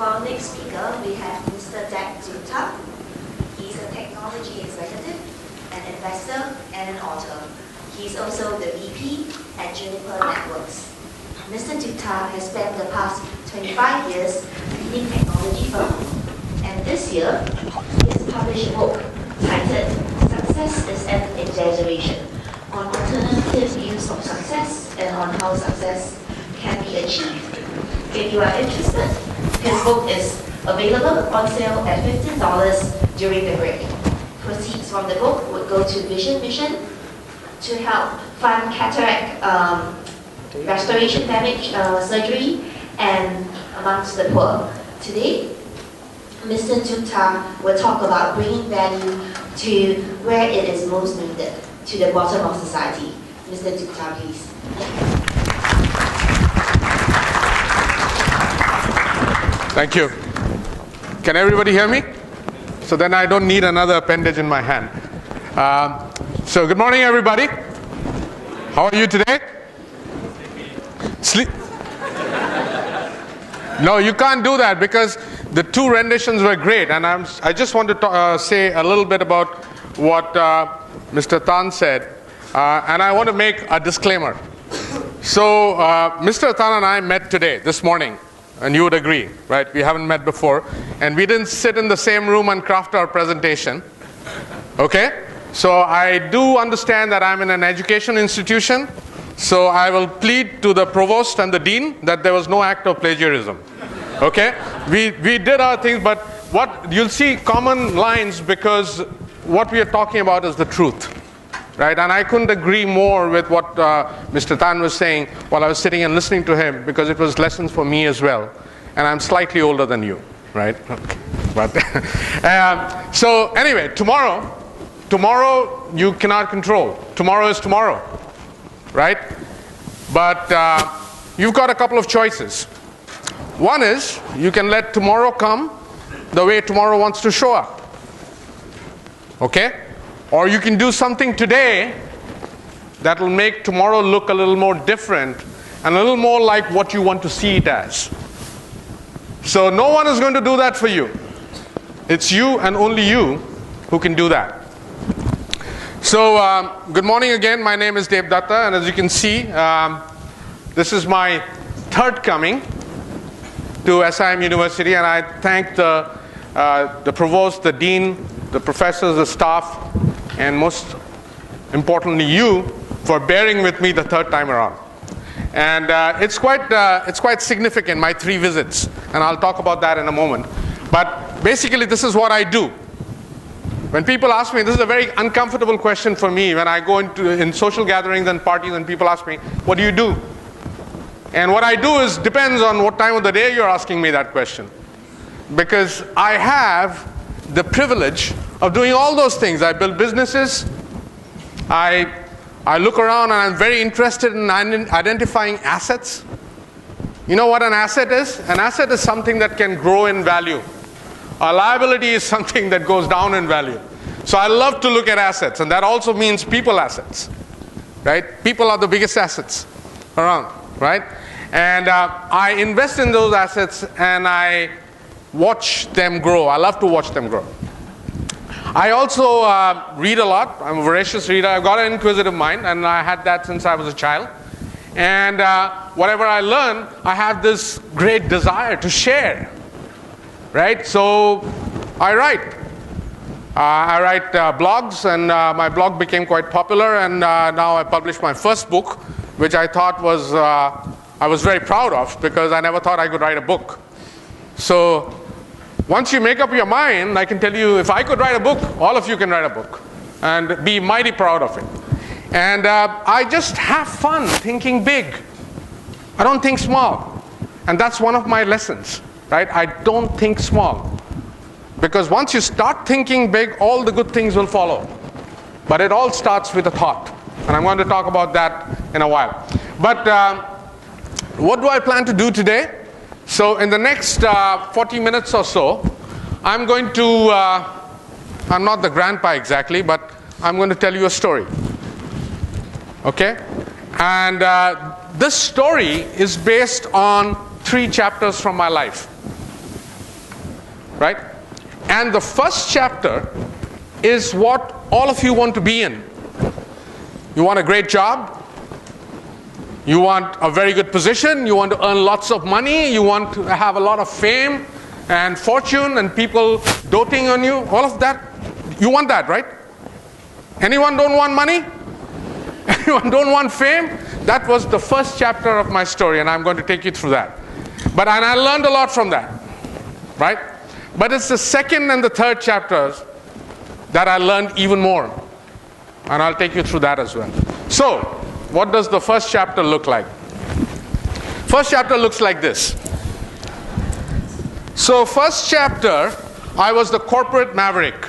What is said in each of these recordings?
For our next speaker, we have Mr. Dutta. He's a technology executive, an investor, and an author. He's also the VP at Juniper Networks. Mr. Dutta has spent the past 25 years leading technology firms, and this year he has published a book titled Success is an Exaggeration, on alternative views of success and on how success can be achieved. If you are interested, his book is available on sale at $15 during the break. Proceeds from the book would go to Vision Mission to help fund cataract restoration damage surgery and amongst the poor. Today, Mr. Dutta will talk about bringing value to where it is most needed, to the bottom of society. Mr. Dutta, please. Thank you. Can everybody hear me? So then I don't need another appendage in my hand. So good morning, everybody. How are you today? Sleep? No, you can't do that because the two renditions were great. And I just want to say a little bit about what Mr. Tan said. And I want to make a disclaimer. So Mr. Tan and I met today, this morning. And you would agree, right? We haven't met before. And we didn't sit in the same room and craft our presentation. Okay? So I do understand that I'm in an education institution. So I will plead to the provost and the dean that there was no act of plagiarism. Okay? We did our things, but what you'll see common lines because what we are talking about is the truth. Right? And I couldn't agree more with what Mr. Tan was saying while I was sitting and listening to him, because it was lessons for me as well. And I'm slightly older than you, right? But so anyway, tomorrow you cannot control. Tomorrow is tomorrow, right? But you've got a couple of choices. One is you can let tomorrow come the way tomorrow wants to show up. Okay? Or you can do something today that will make tomorrow look a little more different and a little more like what you want to see it as. So no one is going to do that for you. It's you and only you who can do that. So good morning again. My name is Dutta, and as you can see, this is my third coming to SIM University, and I thank the provost, the dean, the professors, the staff, and most importantly you for bearing with me the third time around. And it's quite significant, my 3 visits, and I'll talk about that in a moment. But basically this is what I do. When people ask me, this is a very uncomfortable question for me when I go in social gatherings and parties and people ask me, what do you do? And what I do depends on what time of the day you're asking me that question. Because I have the privilege of doing all those things. I build businesses. I look around and I'm very interested in identifying assets. You know what an asset is? An asset is something that can grow in value. A liability is something that goes down in value. So I love to look at assets, and that also means people assets, right? People are the biggest assets around, right? And I invest in those assets and I watch them grow. I love to watch them grow. I also read a lot. I'm a voracious reader. I've got an inquisitive mind, and I had that since I was a child. And whatever I learn, I have this great desire to share, right? So I write. I write blogs, and my blog became quite popular, and now I published my first book, which I thought was, I was very proud of, because I never thought I could write a book. So once you make up your mind, I can tell you, if I could write a book, all of you can write a book and be mighty proud of it. And I just have fun thinking big. I don't think small. And that's one of my lessons, right? I don't think small. Because once you start thinking big, all the good things will follow. But it all starts with a thought. And I'm going to talk about that in a while. But what do I plan to do today? So in the next 40 minutes or so, I'm going to, I'm not the grandpa exactly, but I'm going to tell you a story. Okay? And this story is based on 3 chapters from my life. right? And the first chapter is what all of you want to be in. You want a great job. You want a very good position. You want to earn lots of money. You want to have a lot of fame and fortune and people doting on you. All of that. You want that, right? Anyone don't want money? Anyone don't want fame? That was the first chapter of my story, and I'm going to take you through that. And I learned a lot from that, right? But it's the second and the third chapters that I learned even more. And I'll take you through that as well. So, what does the first chapter look like? First chapter looks like this. So, first chapter, I was the corporate maverick.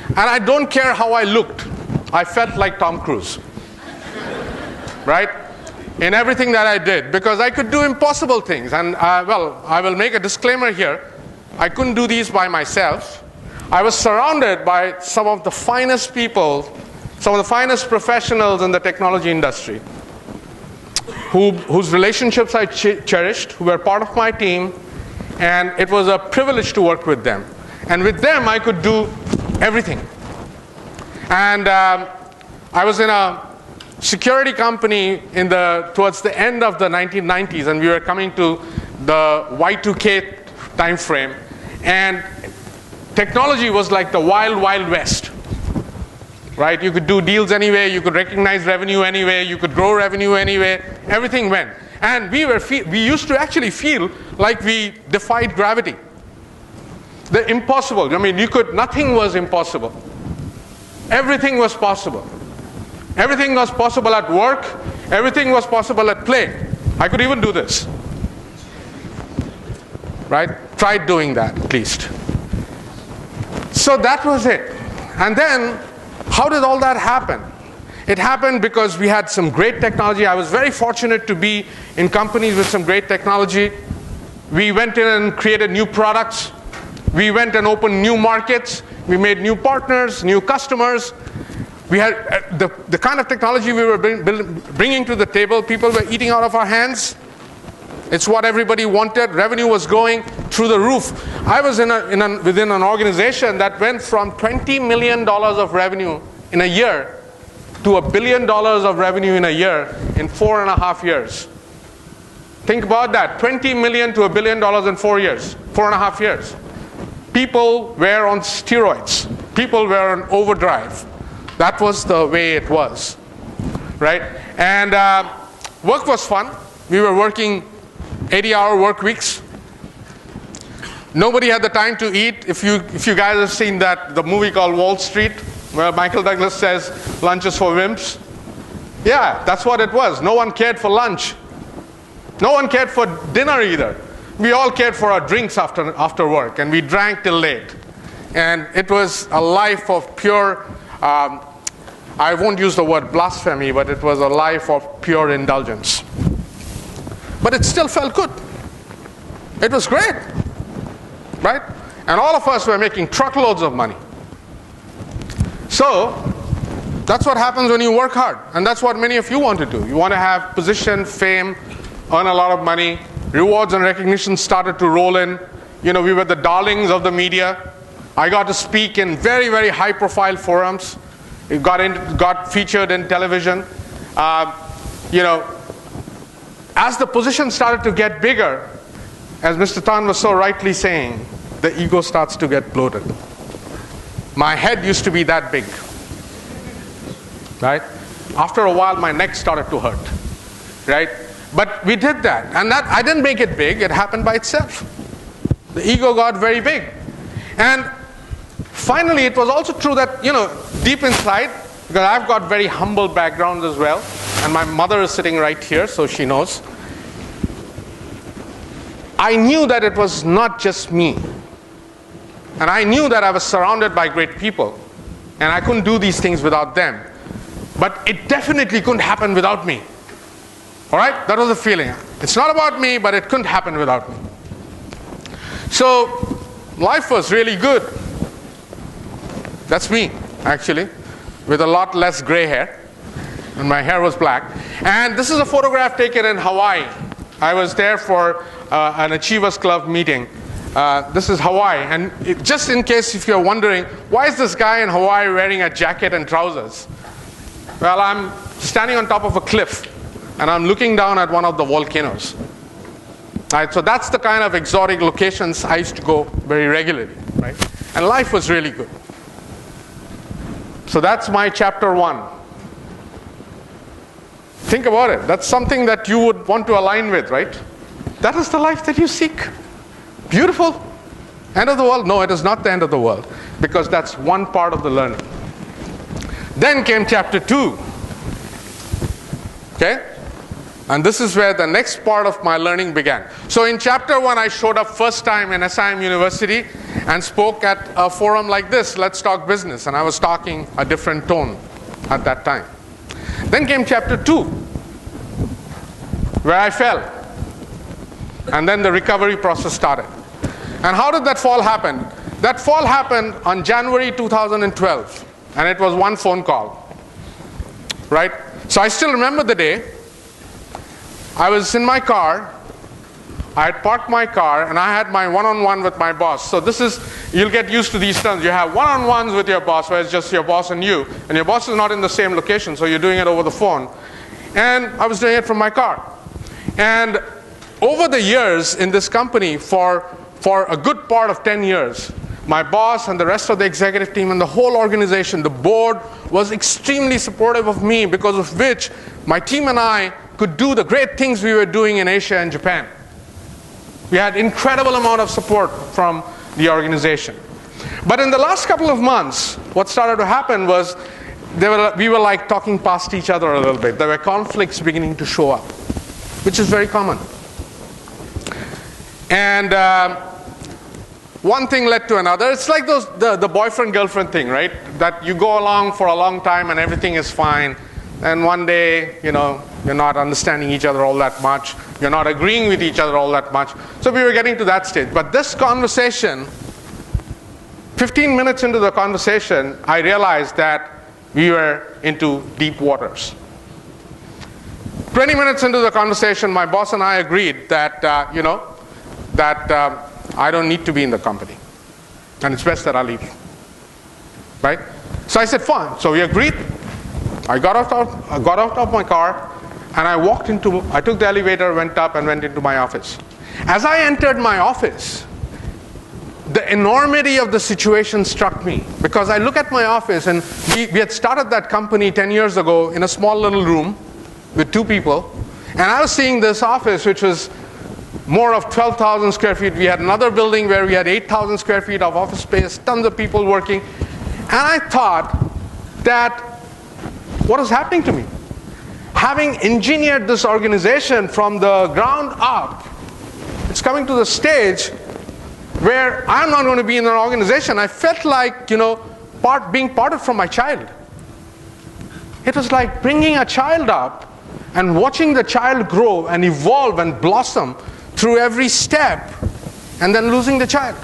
And I don't care how I looked. I felt like Tom Cruise. Right? In everything that I did. Because I could do impossible things. And, well, I will make a disclaimer here. I couldn't do these by myself. I was surrounded by some of the finest people, some of the finest professionals in the technology industry, whose relationships I cherished, who were part of my team, and it was a privilege to work with them. And with them, I could do everything. And I was in a security company towards the end of the 1990s, and we were coming to the Y2K time frame. And technology was like the wild, wild west. Right? You could do deals anyway, you could recognize revenue anyway, you could grow revenue anyway, everything went. And we used to actually feel like we defied gravity. The impossible. I mean, nothing was impossible. Everything was possible. Everything was possible at work, everything was possible at play. I could even do this. Right? Tried doing that, at least. So that was it. And then, how did all that happen? It happened because we had some great technology. I was very fortunate to be in companies with some great technology. We went in and created new products. We went and opened new markets. We made new partners, new customers. We had the kind of technology we were bringing to the table, people were eating out of our hands. It's what everybody wanted. Revenue was going through the roof. I was within an organization that went from $20 million of revenue in a year to $1 billion of revenue in a year in 4.5 years. Think about that. $20 million to $1 billion in 4 years, 4.5 years. People were on steroids. People were on overdrive. That was the way it was, right? And work was fun. We were working 80-hour work weeks. Nobody had the time to eat. If you guys have seen the movie called Wall Street, where Michael Douglas says lunch is for wimps. Yeah, that's what it was. No one cared for lunch. No one cared for dinner either. We all cared for our drinks after work, and we drank till late. And it was a life of pure, I won't use the word blasphemy, but it was a life of pure indulgence. But it still felt good. It was great, right? And all of us were making truckloads of money. So, that's what happens when you work hard. And that's what many of you want to do. You want to have position, fame, earn a lot of money. Rewards and recognition started to roll in. You know, we were the darlings of the media. I got to speak in very, very high-profile forums. It got featured in television. You know, as the position started to get bigger, as Mr. Tan was so rightly saying, the ego starts to get bloated. My head used to be that big, right? After a while, my neck started to hurt, right? But we did that, and that I didn't make it big. It happened by itself. The ego got very big. And finally, it was also true that, you know, deep inside, because I've got very humble backgrounds as well, and my mother is sitting right here, so she knows. I knew that it was not just me. And I knew that I was surrounded by great people, and I couldn't do these things without them. But it definitely couldn't happen without me. All right? That was the feeling. It's not about me, but it couldn't happen without me. So life was really good. That's me, actually, with a lot less gray hair, and my hair was black. And this is a photograph taken in Hawaii. I was there for an Achievers Club meeting, This is Hawaii. And just in case if you're wondering, why is this guy in Hawaii wearing a jacket and trousers? Well, I'm standing on top of a cliff, and I'm looking down at one of the volcanoes. Right, so that's the kind of exotic locations I used to go very regularly. Right? And life was really good. So that's my chapter 1. Think about it. That's something that you would want to align with, right? That is the life that you seek. Beautiful. End of the world? No, it is not the end of the world, because that's one part of the learning. Then came chapter 2. Okay? And this is where the next part of my learning began. So in chapter 1, I showed up first time in SIM University and spoke at a forum like this, Let's Talk Business. And I was talking a different tone at that time. Then came chapter 2, where I fell. And then the recovery process started. And how did that fall happen? That fall happened on January 2012. And it was one phone call. Right? So I still remember the day. I was in my car. I had parked my car, and I had my one-on-one with my boss. So this is, you'll get used to these terms. You have one-on-ones with your boss, where it's just your boss and you. And your boss is not in the same location, so you're doing it over the phone. And I was doing it from my car. And over the years in this company, for a good part of 10 years, my boss and the rest of the executive team and the whole organization, the board, was extremely supportive of me, because of which my team and I could do the great things we were doing in Asia and Japan. We had incredible amount of support from the organization. But in the last couple of months, what started to happen was we were like talking past each other a little bit. There were conflicts beginning to show up, which is very common. And one thing led to another. It's like the boyfriend-girlfriend thing, right? That you go along for a long time and everything is fine. And one day, you're not understanding each other all that much. You're not agreeing with each other all that much. So we were getting to that stage. But this conversation, 15 minutes into the conversation, I realized that we were into deep waters. 20 minutes into the conversation, my boss and I agreed that, I don't need to be in the company. And it's best that I leave. Right? So I said, fine. So we agreed. I got out of my car, and I took the elevator, went up, and went into my office. As I entered my office, the enormity of the situation struck me, because I look at my office, and we had started that company 10 years ago in a small little room with 2 people, and I was seeing this office, which was more of 12,000 square feet. We had another building where we had 8,000 square feet of office space, tons of people working, and I thought that, what is happening to me? Having engineered this organization from the ground up, it's coming to the stage where I'm not going to be in an organization. I felt like, being parted from my child. It was like bringing a child up and watching the child grow and evolve and blossom through every step, and then losing the child.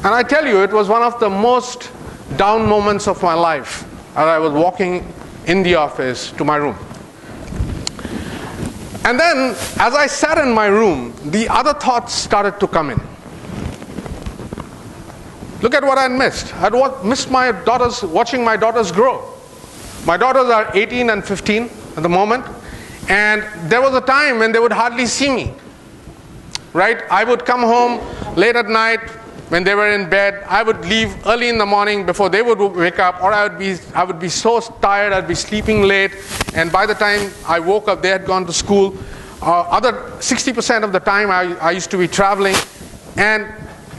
And I tell you, it was one of the most down moments of my life, as I was walking in the office to my room. And then, as I sat in my room, the other thoughts started to come in. Look at what I missed. I'd missed watching my daughters grow. My daughters are 18 and 15 at the moment, and there was a time when they would hardly see me. Right? I would come home late at night when they were in bed. I would leave early in the morning before they would wake up, or I would be so tired, I'd be sleeping late, and by the time I woke up, they had gone to school. Other 60% of the time I used to be traveling, and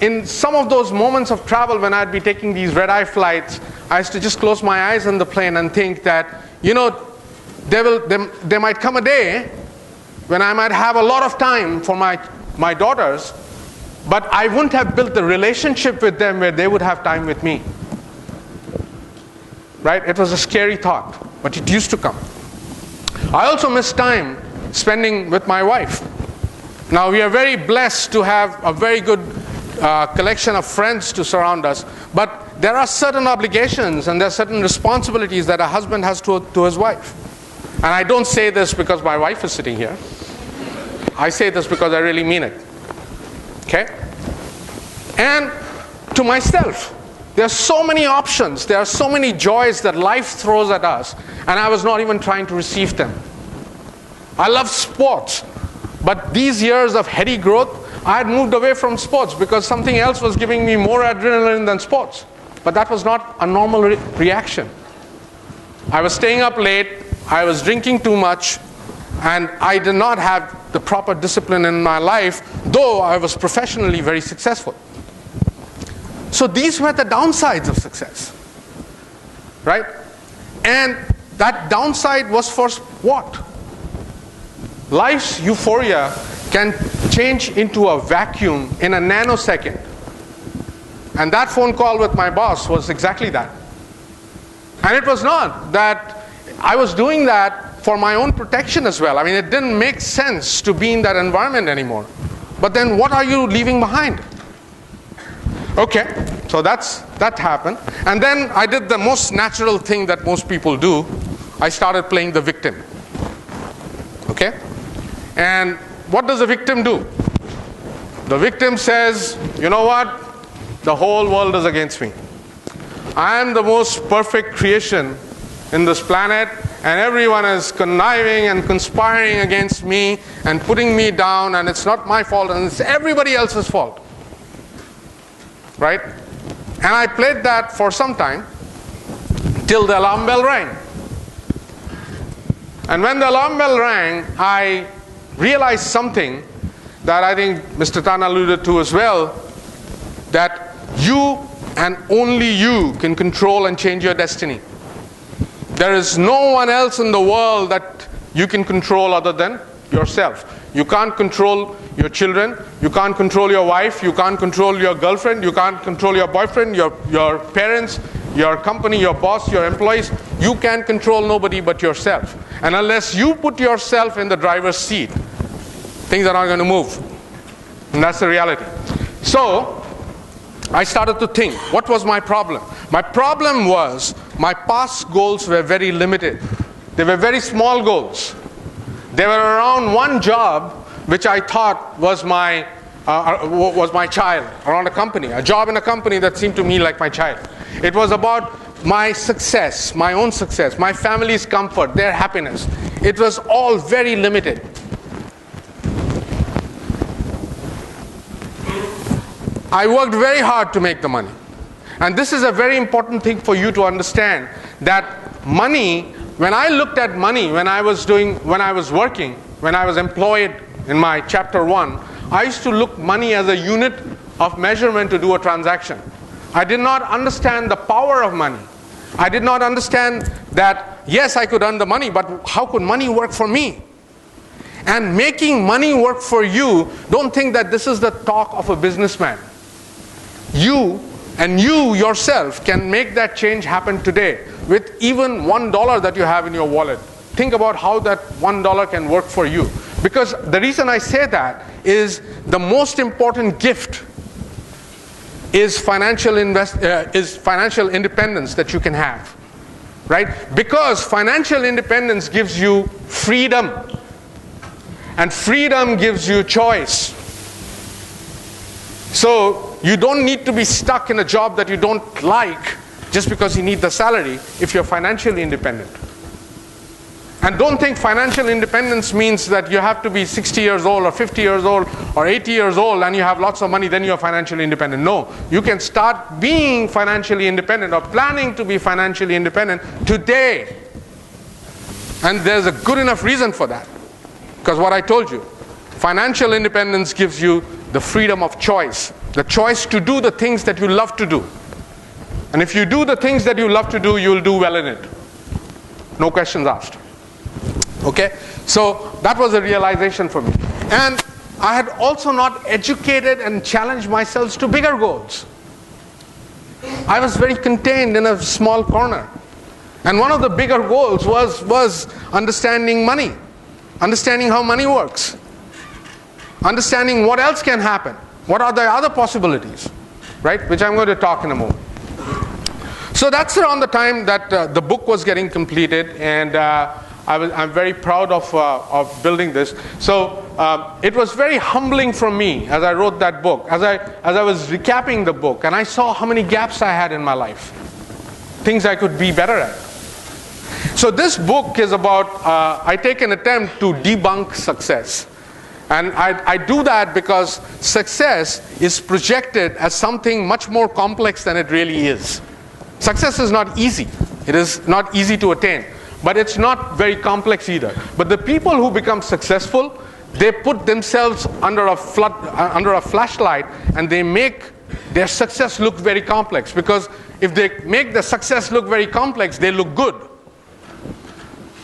in some of those moments of travel when I'd be taking these red-eye flights, I used to just close my eyes on the plane and think that, there might come a day when I might have a lot of time for my daughters, but I wouldn't have built the relationship with them where they would have time with me. Right? It was a scary thought, but it used to come. I also miss time spending with my wife. Now, we are very blessed to have a very good collection of friends to surround us, but there are certain obligations and there are certain responsibilities that a husband has to his wife. And I don't say this because my wife is sitting here. I say this because I really mean it. Okay? And to myself, there are so many options, there are so many joys that life throws at us, and I was not even trying to receive them. I love sports, but these years of heady growth, I had moved away from sports because something else was giving me more adrenaline than sports. But that was not a normal reaction. I was staying up late, I was drinking too much, and I did not have the proper discipline in my life, though I was professionally very successful. So these were the downsides of success, right? And that downside was for what? Life's euphoria can change into a vacuum in a nanosecond. And that phone call with my boss was exactly that. And it was not that I was doing that for my own protection as well. I mean, it didn't make sense to be in that environment anymore. But then what are you leaving behind? Okay, so that happened. And then I did the most natural thing that most people do. I started playing the victim. Okay? And what does the victim do? The victim says, you know what? The whole world is against me. I am the most perfect creation in this planet, and everyone is conniving and conspiring against me and putting me down, and it's not my fault, and it's everybody else's fault. Right? And I played that for some time till the alarm bell rang. And when the alarm bell rang, I realized something that I think Mr. Tan alluded to as well, that you and only you can control and change your destiny. There is no one else in the world that you can control other than yourself. You can't control your children, you can't control your wife, you can't control your girlfriend, you can't control your boyfriend, your parents, your company, your boss, your employees. You can't control nobody but yourself. And unless you put yourself in the driver's seat, things are not going to move. And that's the reality. So I started to think, what was my problem? My problem was my past goals were very limited. They were very small goals. They were around one job which I thought was my child, around a company, a job in a company that seemed to me like my child. It was about my success, my own success, my family's comfort, their happiness. It was all very limited. I worked very hard to make the money. And this is a very important thing for you to understand, that money, when I looked at money, when I was working, when I was employed in my chapter 1, I used to look money as a unit of measurement to do a transaction. I did not understand the power of money. I did not understand that, yes, I could earn the money, but how could money work for me? And making money work for you, don't think that this is the talk of a businessman. You and you yourself can make that change happen today with even $1 that you have in your wallet. Think about how that $1 can work for you. Because the reason I say that is the most important gift is financial independence that you can have. Right? Because financial independence gives you freedom. And freedom gives you choice. So you don't need to be stuck in a job that you don't like just because you need the salary if you're financially independent. And don't think financial independence means that you have to be 60 years old or 50 years old or 80 years old and you have lots of money, then you're financially independent. No, you can start being financially independent or planning to be financially independent today. And there's a good enough reason for that. Because what I told you, financial independence gives you the freedom of choice. The choice to do the things that you love to do. And if you do the things that you love to do, you'll do well in it. No questions asked. Okay? So that was a realization for me. And I had also not educated and challenged myself to bigger goals. I was very contained in a small corner. And one of the bigger goals was understanding money. Understanding how money works. Understanding what else can happen. What are the other possibilities, right? Which I'm going to talk in a moment. So that's around the time that the book was getting completed, and I'm very proud of building this. So it was very humbling for me as I wrote that book, as I was recapping the book, and I saw how many gaps I had in my life, things I could be better at. So this book is about, I take an attempt to debunk success. And I do that because success is projected as something much more complex than it really is. Success is not easy. It is not easy to attain. But it's not very complex either. But the people who become successful, they put themselves under a flashlight, and they make their success look very complex. Because if they make the success look very complex, they look good.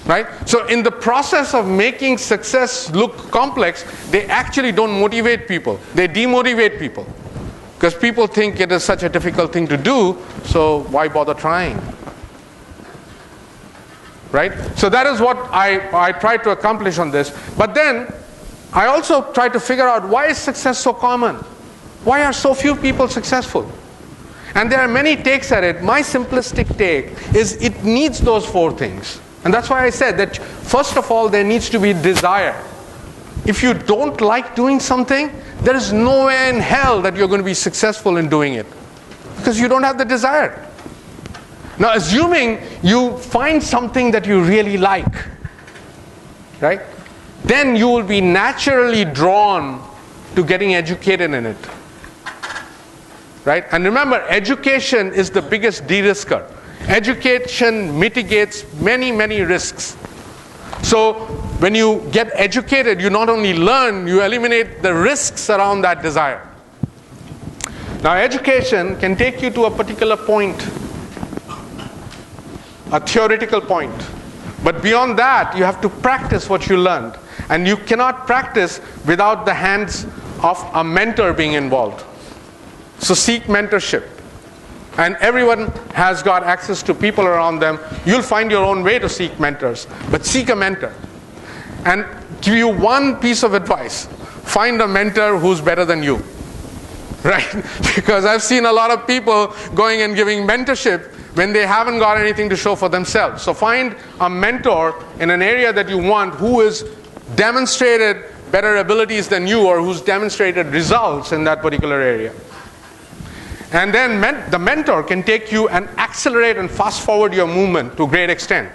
Right? So in the process of making success look complex, they actually don't motivate people. They demotivate people. Because people think it is such a difficult thing to do, so why bother trying? Right? So that is what I try to accomplish on this. But then, I also try to figure out, why is success so common? Why are so few people successful? And there are many takes at it. My simplistic take is it needs those four things. And that's why I said that, first of all, there needs to be desire. If you don't like doing something, there is no way in hell that you're going to be successful in doing it. Because you don't have the desire. Now, assuming you find something that you really like, right? Then you will be naturally drawn to getting educated in it. Right? And remember, education is the biggest de-risker. Education mitigates many, many risks. So when you get educated, you not only learn, you eliminate the risks around that desire. Now, education can take you to a particular point, a theoretical point. But beyond that, you have to practice what you learned. And you cannot practice without the hands of a mentor being involved. So seek mentorship. And everyone has got access to people around them. You'll find your own way to seek mentors. But seek a mentor. And give you one piece of advice. Find a mentor who's better than you. Right? Because I've seen a lot of people going and giving mentorship when they haven't got anything to show for themselves. So find a mentor in an area that you want who has demonstrated better abilities than you, or who's demonstrated results in that particular area. And then the mentor can take you and accelerate and fast forward your movement to a great extent.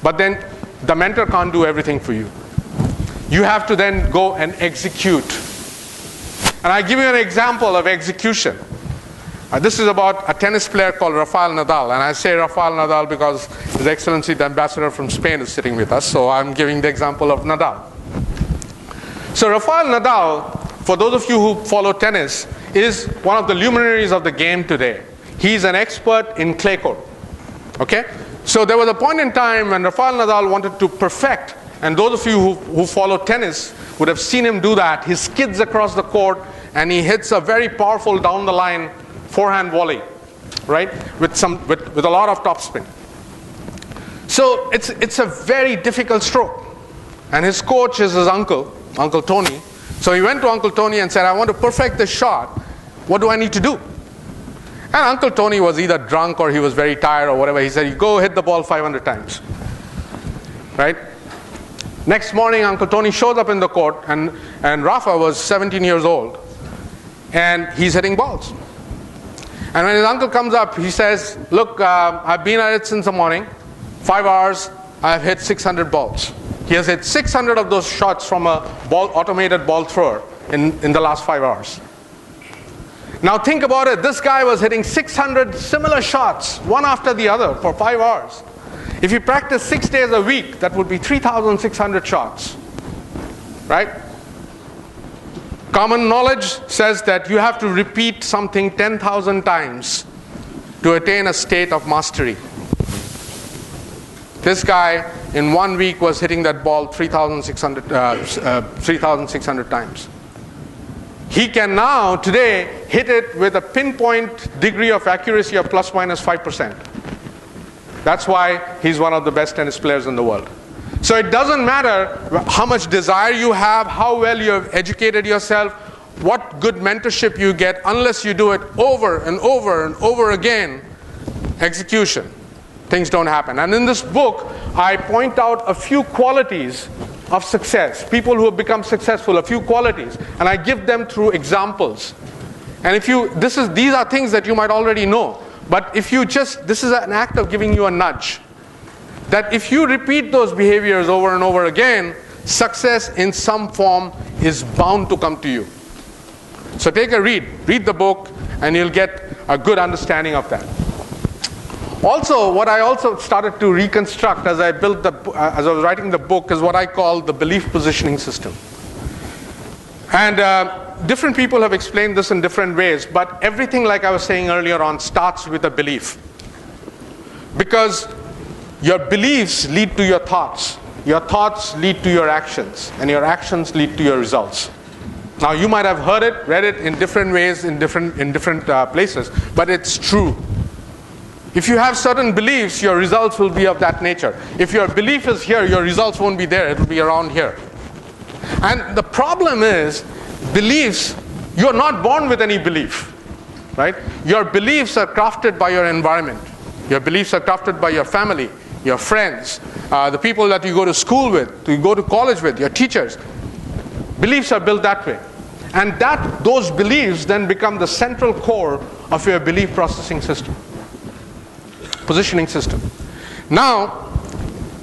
But then the mentor can't do everything for you. You have to then go and execute. And I give you an example of execution. This is about a tennis player called Rafael Nadal. And I say Rafael Nadal because His Excellency the Ambassador from Spain is sitting with us. So I'm giving the example of Nadal. So Rafael Nadal, for those of you who follow tennis, is one of the luminaries of the game today. He's an expert in clay court. Okay? So there was a point in time when Rafael Nadal wanted to perfect, and those of you who follow tennis would have seen him do that. He skids across the court and he hits a very powerful down the line forehand volley, right? With a lot of topspin. So it's a very difficult stroke. And his coach is his uncle, Uncle Tony. So he went to Uncle Tony and said, I want to perfect this shot. What do I need to do? And Uncle Tony was either drunk or he was very tired or whatever. He said, you go hit the ball 500 times. Right? Next morning, Uncle Tony shows up in the court, and Rafa was 17 years old. And he's hitting balls. And when his uncle comes up, he says, look, I've been at it since the morning. 5 hours, I've hit 600 balls. He has hit 600 of those shots from a automated ball thrower in the last 5 hours. Now think about it. This guy was hitting 600 similar shots, one after the other, for 5 hours. If you practice 6 days a week, that would be 3,600 shots. Right? Common knowledge says that you have to repeat something 10,000 times to attain a state of mastery. This guy, in 1 week, was hitting that ball 3,600 times. He can now, today, hit it with a pinpoint degree of accuracy of plus minus 5%. That's why he's one of the best tennis players in the world. So it doesn't matter how much desire you have, how well you have educated yourself, what good mentorship you get, unless you do it over and over and over again, execution. Things don't happen. And in this book, I point out a few qualities of success, people who have become successful, a few qualities, and I give them through examples. And if you, these are things that you might already know, but if you just, this is an act of giving you a nudge. That if you repeat those behaviors over and over again, success in some form is bound to come to you. So take a read the book, and you'll get a good understanding of that. Also, what I also started to reconstruct as I was writing the book is what I call the belief positioning system. And different people have explained this in different ways, but everything, like I was saying earlier on, starts with a belief. Because your beliefs lead to your thoughts lead to your actions, and your actions lead to your results. Now, you might have heard it, read it in different ways, in different places, but it's true. If you have certain beliefs, your results will be of that nature. If your belief is here, your results won't be there, it will be around here. And the problem is, beliefs, you're not born with any belief, right? Your beliefs are crafted by your environment. Your beliefs are crafted by your family, your friends, the people that you go to school with, you go to college with, your teachers. Beliefs are built that way. And those beliefs then become the central core of your belief processing system, positioning system. Now,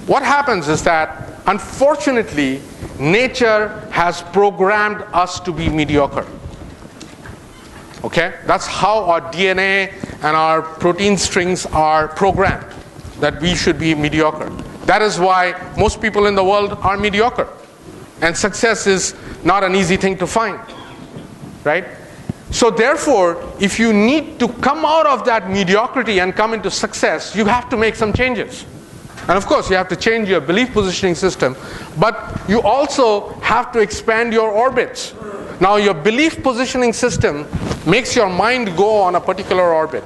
what happens is that, unfortunately, nature has programmed us to be mediocre. Okay? That's how our DNA and our protein strings are programmed, that we should be mediocre. That is why most people in the world are mediocre. And success is not an easy thing to find. Right? So therefore, if you need to come out of that mediocrity and come into success, you have to make some changes. And of course, you have to change your belief positioning system, but you also have to expand your orbits. Now, your belief positioning system makes your mind go on a particular orbit.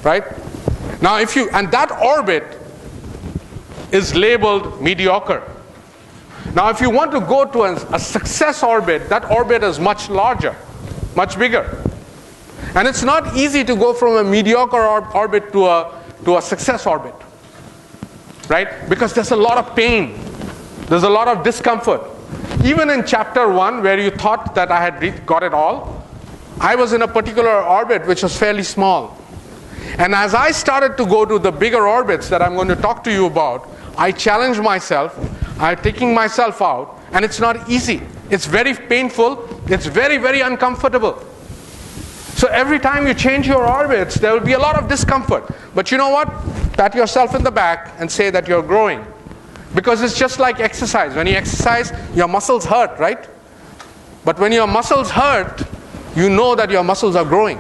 Right? Now, and that orbit is labeled mediocre. Now, if you want to go to a success orbit, that orbit is much larger, much bigger. And it's not easy to go from a mediocre orbit to a success orbit. Right? Because there's a lot of pain. There's a lot of discomfort. Even in chapter 1, where you thought that I had got it all, I was in a particular orbit which was fairly small. And as I started to go to the bigger orbits that I'm going to talk to you about, I challenged myself. I'm taking myself out, and it's not easy. It's very painful. It's very, very uncomfortable. So every time you change your orbits, there will be a lot of discomfort. But you know what? Pat yourself in the back and say that you're growing. Because it's just like exercise. When you exercise, your muscles hurt, right? But when your muscles hurt, you know that your muscles are growing.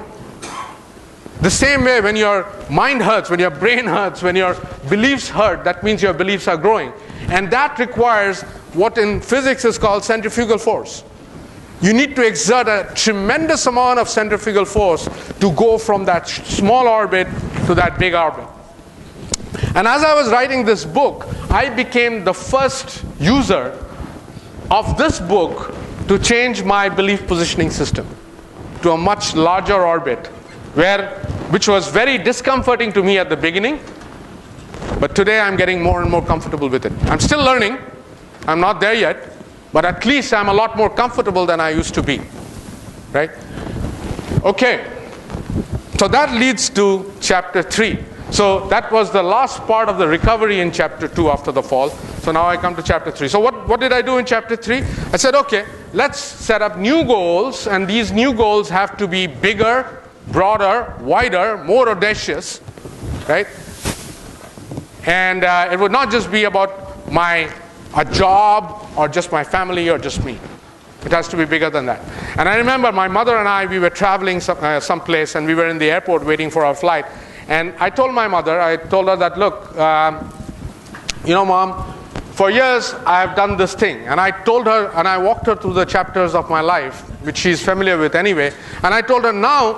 The same way, when your mind hurts, when your brain hurts, when your beliefs hurt, that means your beliefs are growing. And that requires what in physics is called centrifugal force. You need to exert a tremendous amount of centrifugal force to go from that small orbit to that big orbit. And as I was writing this book, I became the first user of this book to change my belief positioning system to a much larger orbit, which was very discomforting to me at the beginning. But today I'm getting more and more comfortable with it. I'm still learning. I'm not there yet. But at least I'm a lot more comfortable than I used to be. Right? Okay. So that leads to chapter 3. So that was the last part of the recovery in chapter 2 after the fall. So now I come to chapter 3. So what did I do in chapter 3? I said, okay, let's set up new goals. And these new goals have to be bigger, broader, wider, more audacious. Right? And it would not just be about a job or just my family or just me. It has to be bigger than that. And I remember my mother and I, we were traveling someplace, and we were in the airport waiting for our flight. And I told my mother, I told her that, look, you know, Mom, for years I have done this thing. And I told her, and I walked her through the chapters of my life, which she's familiar with anyway. And I told her, now,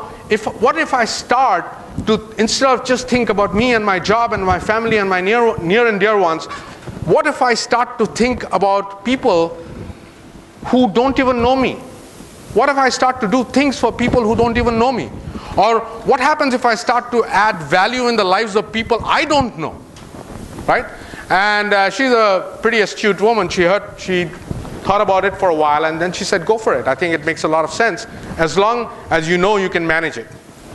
what if I start to, instead of just think about me and my job and my family and my near and dear ones, what if I start to think about people who don't even know me? What if I start to do things for people who don't even know me? Or what happens if I start to add value in the lives of people I don't know? Right? And she's a pretty astute woman. She thought about it for a while, and then she said, go for it. I think it makes a lot of sense, as long as you know you can manage it.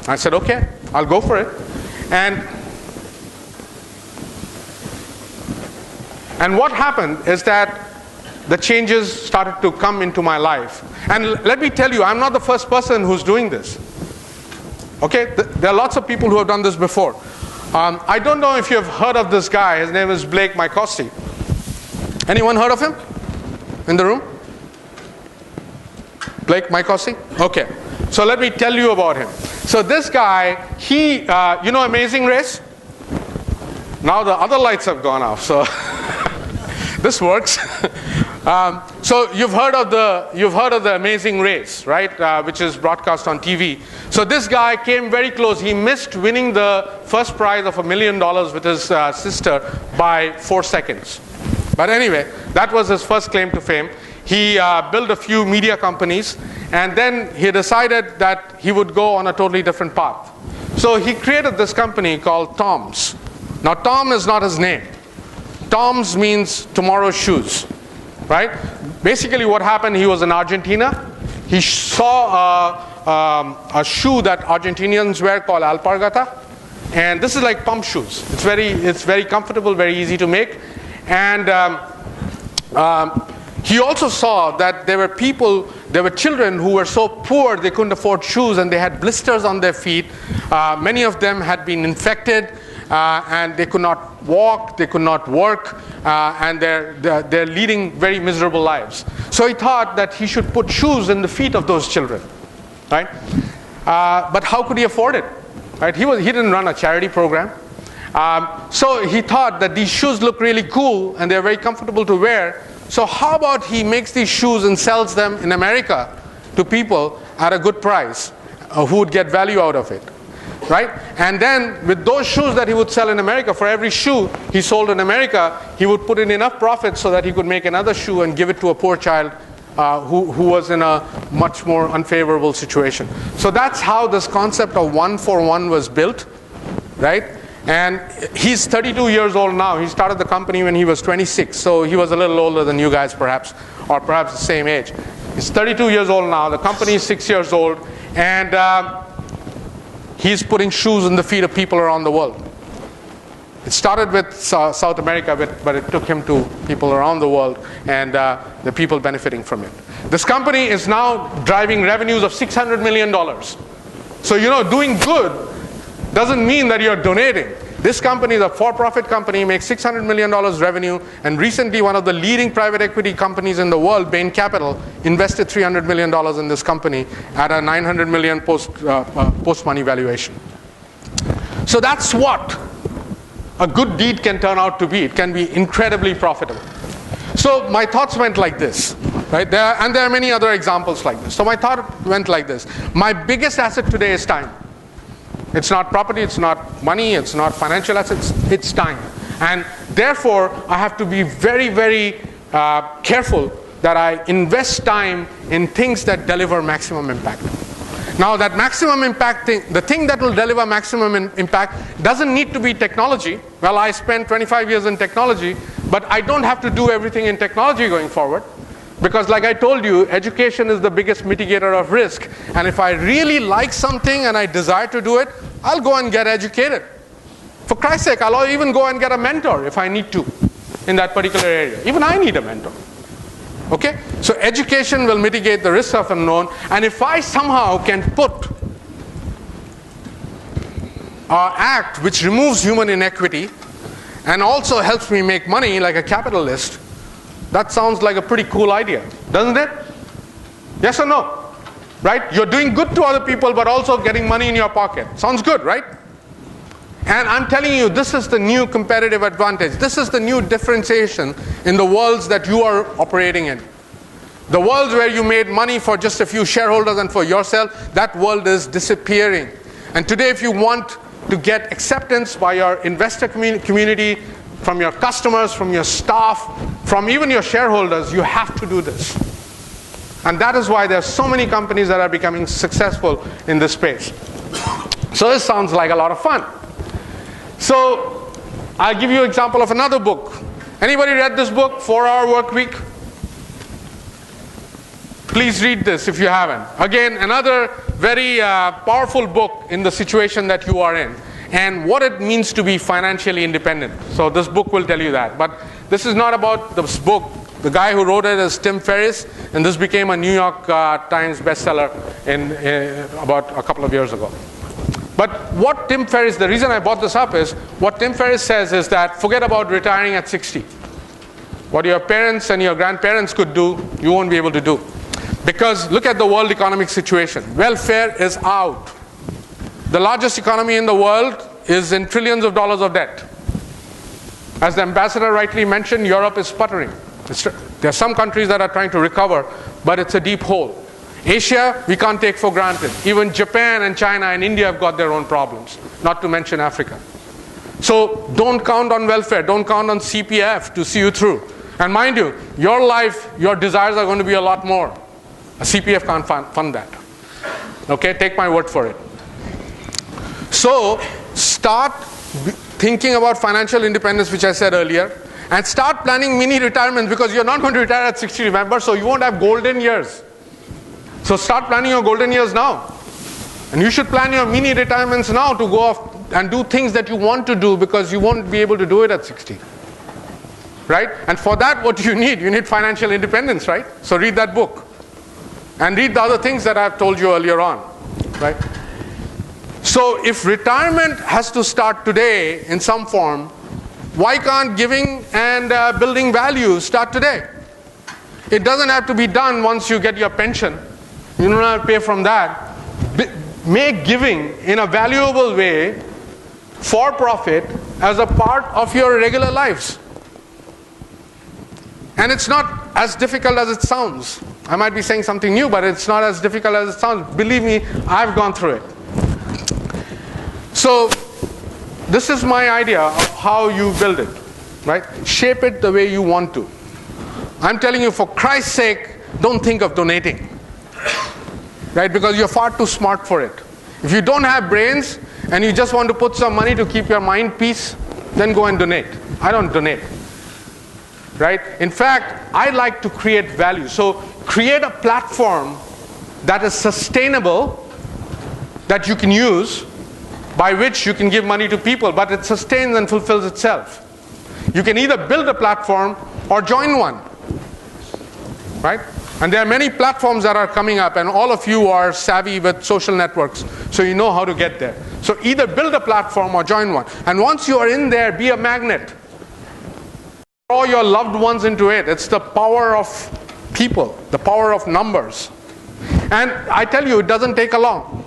I said, okay, I'll go for it. And what happened is that the changes started to come into my life. And let me tell you, I'm not the first person who's doing this. Okay, there are lots of people who have done this before. I don't know if you have heard of this guy. His name is Blake Mycosty. Anyone heard of him in the room? Blake Mycosty? Okay, so let me tell you about him. So this guy, you know Amazing Race? Now the other lights have gone off, so this works. So you've heard of the Amazing Race, right? Which is broadcast on TV. So this guy came very close. He missed winning the first prize of $1 million with his sister by 4 seconds. But anyway, that was his first claim to fame. He built a few media companies, and then he decided that he would go on a totally different path. So he created this company called Tom's. Now Tom is not his name. Tom's means tomorrow's shoes, right? Basically what happened, he was in Argentina. He saw a shoe that Argentinians wear called alpargata. And this is like pump shoes. It's very comfortable, very easy to make. And he also saw that there were children who were so poor they couldn't afford shoes, and they had blisters on their feet. Many of them had been infected, and they could not walk, they could not work, and they're leading very miserable lives. So he thought that he should put shoes in the feet of those children, right? But how could he afford it? Right? He didn't run a charity program. So he thought that these shoes look really cool and they're very comfortable to wear. So how about he makes these shoes and sells them in America to people at a good price who would get value out of it, right? And then with those shoes that he would sell in America, for every shoe he sold in America, he would put in enough profit so that he could make another shoe and give it to a poor child who was in a much more unfavorable situation. So that's how this concept of 1 for 1 was built, right? And he's 32 years old now. He started the company when he was 26, so he was a little older than you guys perhaps, or perhaps the same age. He's 32 years old now. The company is 6 years old, and he's putting shoes in the feet of people around the world. It started with South America, but it took him to people around the world, and the people benefiting from it. This company is now driving revenues of $600 million. So, you know, doing good doesn't mean that you're donating. This company is a for-profit company, makes $600 million revenue, and recently one of the leading private equity companies in the world, Bain Capital, invested $300 million in this company at a $900 million post-money valuation. So that's what a good deed can turn out to be. It can be incredibly profitable. So my thoughts went like this, right? There are many other examples like this. So my thought went like this. My biggest asset today is time. It's not property, it's not money, it's not financial assets, it's time. And therefore, I have to be very, very careful that I invest time in things that deliver maximum impact. Now that maximum impact thing, the thing that will deliver maximum impact doesn't need to be technology. Well, I spent 25 years in technology, but I don't have to do everything in technology going forward. Because like I told you, education is the biggest mitigator of risk. And if I really like something and I desire to do it, I'll go and get educated. For Christ's sake, I'll even go and get a mentor if I need to in that particular area. Even I need a mentor. Okay? So education will mitigate the risk of unknown. And if I somehow can put an act which removes human inequity and also helps me make money like a capitalist, that sounds like a pretty cool idea, doesn't it? Yes or no? Right? You're doing good to other people, but also getting money in your pocket. Sounds good, right? And I'm telling you, this is the new competitive advantage. This is the new differentiation in the worlds that you are operating in. The worlds where you made money for just a few shareholders and for yourself, that world is disappearing. And today, if you want to get acceptance by your investor community, from your customers, from your staff, from even your shareholders, you have to do this. And that is why there are so many companies that are becoming successful in this space. So this sounds like a lot of fun. So I'll give you an example of another book Anybody read this book, 4-Hour Work Week? Please read this if you haven't. Again, another very powerful book in the situation that you are in and what it means to be financially independent. So this book will tell you that. But this is not about this book. The guy who wrote it is Tim Ferriss, and this became a New York Times bestseller in about a couple of years ago. But what Tim Ferriss, the reason I brought this up is, what Tim Ferriss says is that forget about retiring at 60. What your parents and your grandparents could do, you won't be able to do. Because look at the world economic situation. Welfare is out. The largest economy in the world is in trillions of dollars of debt. As the ambassador rightly mentioned, Europe is sputtering. There are some countries that are trying to recover, but it's a deep hole. Asia, we can't take for granted. Even Japan and China and India have got their own problems, not to mention Africa. So don't count on welfare, don't count on CPF to see you through. And mind you, your life, your desires are going to be a lot more. A CPF can't fund that. Okay, take my word for it. So start thinking about financial independence, which I said earlier, and start planning mini retirement, because you're not going to retire at 60, remember, so you won't have golden years. So start planning your golden years now. And you should plan your mini retirements now to go off and do things that you want to do, because you won't be able to do it at 60. Right? And for that, what do you need? You need financial independence, right? So read that book. And read the other things that I've told you earlier on. Right? So if retirement has to start today in some form, why can't giving and building value start today? It doesn't have to be done once you get your pension. You don't have to pay from that. Make giving in a valuable way, for profit, as a part of your regular lives. And it's not as difficult as it sounds. I might be saying something new, but it's not as difficult as it sounds. Believe me, I've gone through it. So this is my idea of how you build it, right? Shape it the way you want to. I'm telling you, for Christ's sake, don't think of donating, right? Because you're far too smart for it. If you don't have brains and you just want to put some money to keep your mind peace, then go and donate. I don't donate, right? In fact, I like to create value. So create a platform that is sustainable, that you can use, by which you can give money to people, but it sustains and fulfills itself. You can either build a platform or join one, right? And there are many platforms that are coming up, and all of you are savvy with social networks, so you know how to get there. So either build a platform or join one. And once you are in there, be a magnet. Draw your loved ones into it. It's the power of people, the power of numbers. And I tell you, it doesn't take long.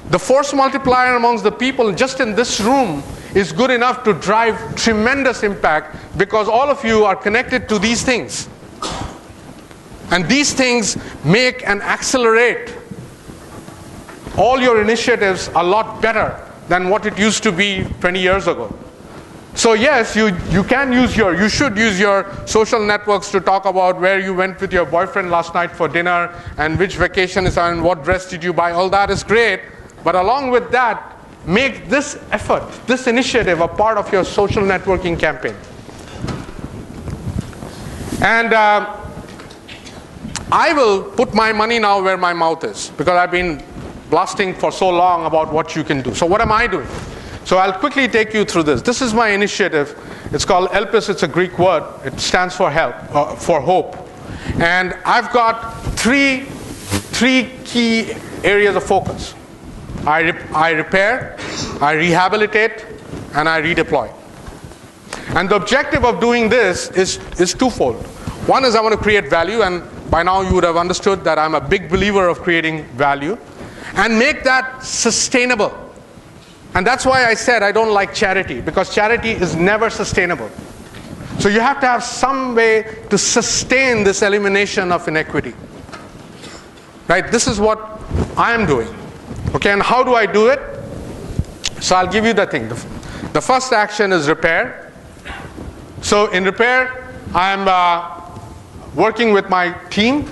The force multiplier amongst the people just in this room is good enough to drive tremendous impact, because all of you are connected to these things. And these things make and accelerate all your initiatives a lot better than what it used to be 20 years ago. So yes, you should use your social networks to talk about where you went with your boyfriend last night for dinner, and which vacation is on, what dress did you buy. All that is great. But along with that, make this effort, this initiative, a part of your social networking campaign. And I will put my money now where my mouth is, because I've been blasting for so long about what you can do. So what am I doing? So I'll quickly take you through this. This is my initiative. It's called ELPIS. It's a Greek word. It stands for help, for hope. And I've got three key areas of focus. I repair, I rehabilitate, and I redeploy. And the objective of doing this is twofold. One is I want to create value, and by now you would have understood that I'm a big believer of creating value, and make that sustainable. And that's why I said I don't like charity, because charity is never sustainable. So you have to have some way to sustain this elimination of inequity. Right? This is what I am doing. Okay, and how do I do it? So I'll give you the thing. The first action is repair. So in repair, I'm working with my team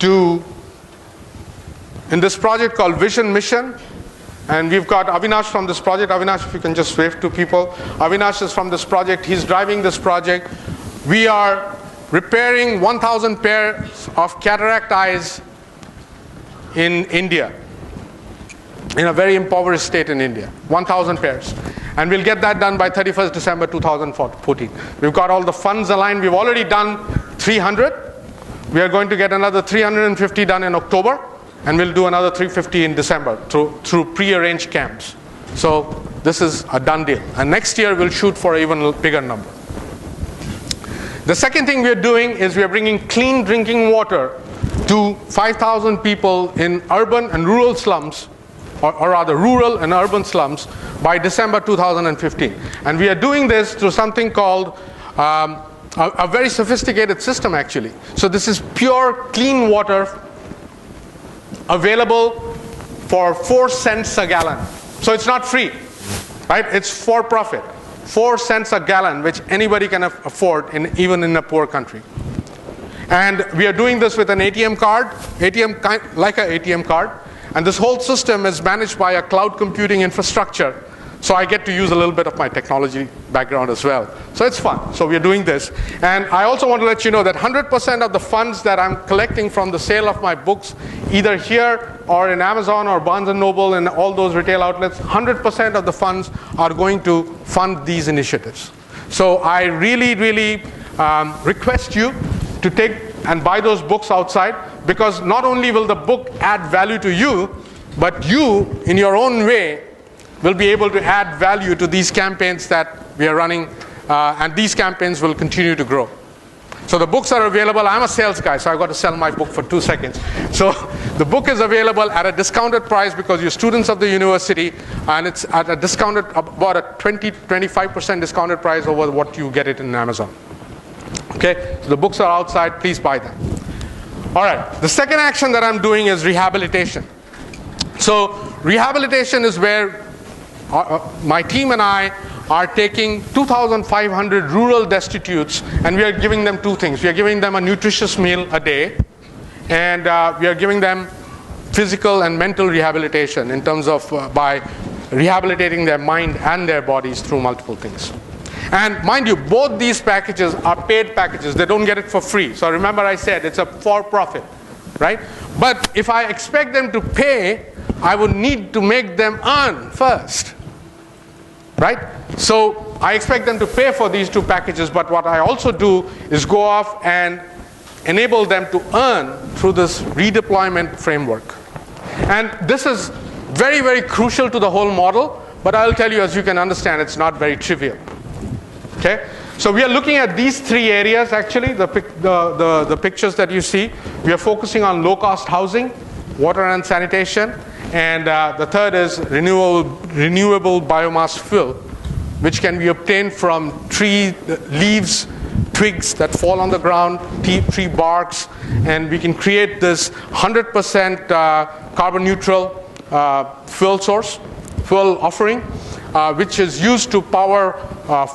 in this project called Vision Mission, And we've got Avinash from this project. Avinash, if you can just wave to people. Avinash is from this project. He's driving this project. We are repairing 1,000 pairs of cataract eyes in India, in a very impoverished state in India. 1,000 pairs. And we'll get that done by 31st December 2014. We've got all the funds aligned. We've already done 300. We are going to get another 350 done in October. And we'll do another 350 in December through pre-arranged camps. So this is a done deal. And next year we'll shoot for an even bigger number. The second thing we're doing is we're bringing clean drinking water to 5,000 people in urban and rural slums, or rather rural and urban slums, by December 2015. And we are doing this through something called a very sophisticated system, actually. So this is pure clean water available for 4 cents a gallon. So it's not free, right? It's for profit. 4 cents a gallon, which anybody can afford, even in a poor country. And we are doing this with an ATM card, like an ATM card. And this whole system is managed by a cloud computing infrastructure. So I get to use a little bit of my technology background as well. So it's fun. So we're doing this. And I also want to let you know that 100% of the funds that I'm collecting from the sale of my books, either here or in Amazon or Barnes & Noble and all those retail outlets, 100% of the funds are going to fund these initiatives. So I really, really request you to take and buy those books outside, because not only will the book add value to you, but you, in your own way, will be able to add value to these campaigns that we are running, and these campaigns will continue to grow. So the books are available. I'm a sales guy, so I've got to sell my book for 2 seconds. So the book is available at a discounted price because you're students of the university, and it's at a discounted, about a 20-25% discounted price over what you get it in Amazon. Okay, so the books are outside. Please buy them. All right, the second action that I'm doing is rehabilitation. So rehabilitation is where my team and I are taking 2,500 rural destitutes, and we are giving them 2 things. We are giving them a nutritious meal a day, and we are giving them physical and mental rehabilitation in terms of by rehabilitating their mind and their bodies through multiple things. And mind you, both these packages are paid packages. They don't get it for free. So remember I said it's a for-profit, right? But if I expect them to pay, I would need to make them earn first, right? So I expect them to pay for these 2 packages, but what I also do is go off and enable them to earn through this redeployment framework. And this is very, very crucial to the whole model, but I'll tell you, as you can understand, it's not very trivial. Okay? So we are looking at these 3 areas, actually, the pictures that you see. We are focusing on low-cost housing, water and sanitation, and the third is renewable biomass fuel, which can be obtained from tree leaves, twigs that fall on the ground, tree barks, and we can create this 100% carbon neutral fuel offering, which is used to power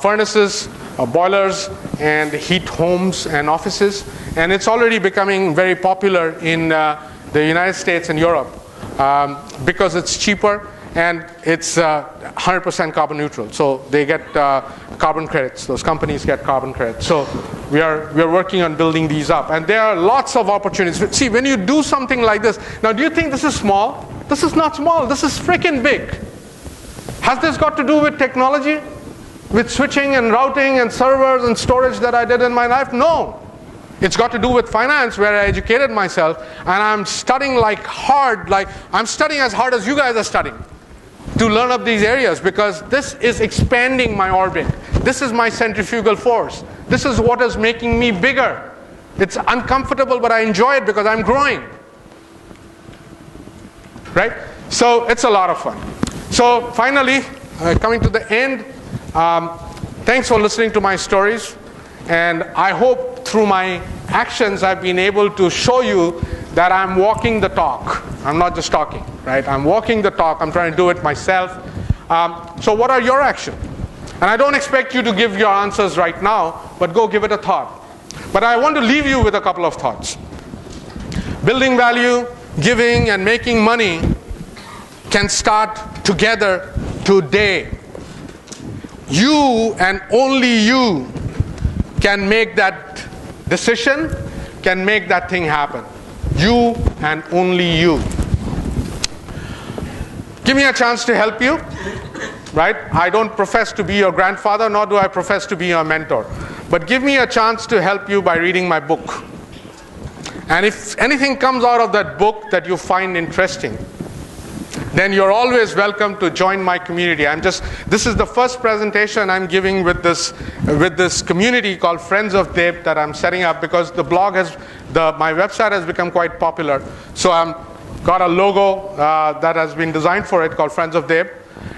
furnaces, boilers, and heat homes and offices. And it's already becoming very popular in the United States and Europe because it's cheaper and it's 100% carbon neutral. So they get carbon credits. Those companies get carbon credits. So we are working on building these up. And there are lots of opportunities. See, when you do something like this, now do you think this is small? This is not small. This is freaking big. Has this got to do with technology? With switching and routing and servers and storage that I did in my life? No. It's got to do with finance, where I educated myself, and I'm studying I'm studying as hard as you guys are studying to learn up these areas, because this is expanding my orbit. This is my centrifugal force. This is what is making me bigger. It's uncomfortable, but I enjoy it because I'm growing. Right? So it's a lot of fun. So finally, coming to the end, thanks for listening to my stories. And I hope through my actions I've been able to show you that I'm walking the talk. I'm not just talking, right? I'm walking the talk. I'm trying to do it myself. So what are your actions? And I don't expect you to give your answers right now, but go give it a thought. But I want to leave you with a couple of thoughts. Building value, giving, and making money can start together today. You and only you can make that decision, can make that thing happen. You and only you. Give me a chance to help you, right? I don't profess to be your grandfather, nor do I profess to be your mentor. But give me a chance to help you by reading my book. And if anything comes out of that book that you find interesting, then you're always welcome to join my community. This is the first presentation I'm giving with this community called Friends of Deb that I'm setting up, because the blog my website has become quite popular. So I'm got a logo that has been designed for it called Friends of Deb.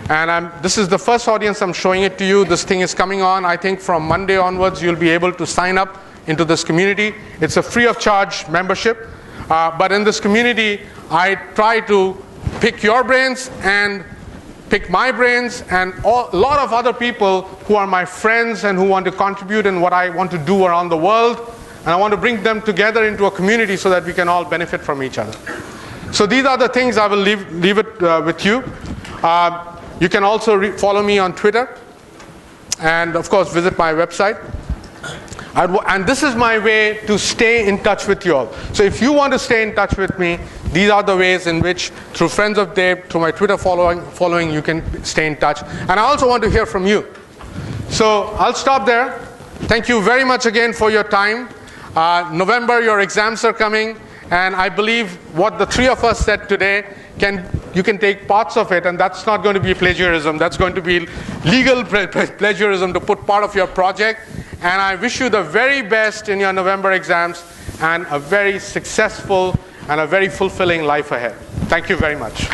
And this is the first audience I'm showing it to you. This thing is coming on. I think from Monday onwards, you'll be able to sign up into this community. It's a free of charge membership. But in this community, I try to pick your brains and pick my brains and a lot of other people who are my friends and who want to contribute in what I want to do around the world. And I want to bring them together into a community so that we can all benefit from each other. So these are the things I will leave it with you. You can also follow me on Twitter. And of course, visit my website. And this is my way to stay in touch with you all. So if you want to stay in touch with me, these are the ways in which, through Friends of Deb, through my Twitter following, you can stay in touch. And I also want to hear from you. So I'll stop there. Thank you very much again for your time. November, your exams are coming. And I believe what the three of us said today, you can take parts of it, and that's not going to be plagiarism. That's going to be legal plagiarism to put part of your project. And I wish you the very best in your November exams and a very successful and a very fulfilling life ahead. Thank you very much.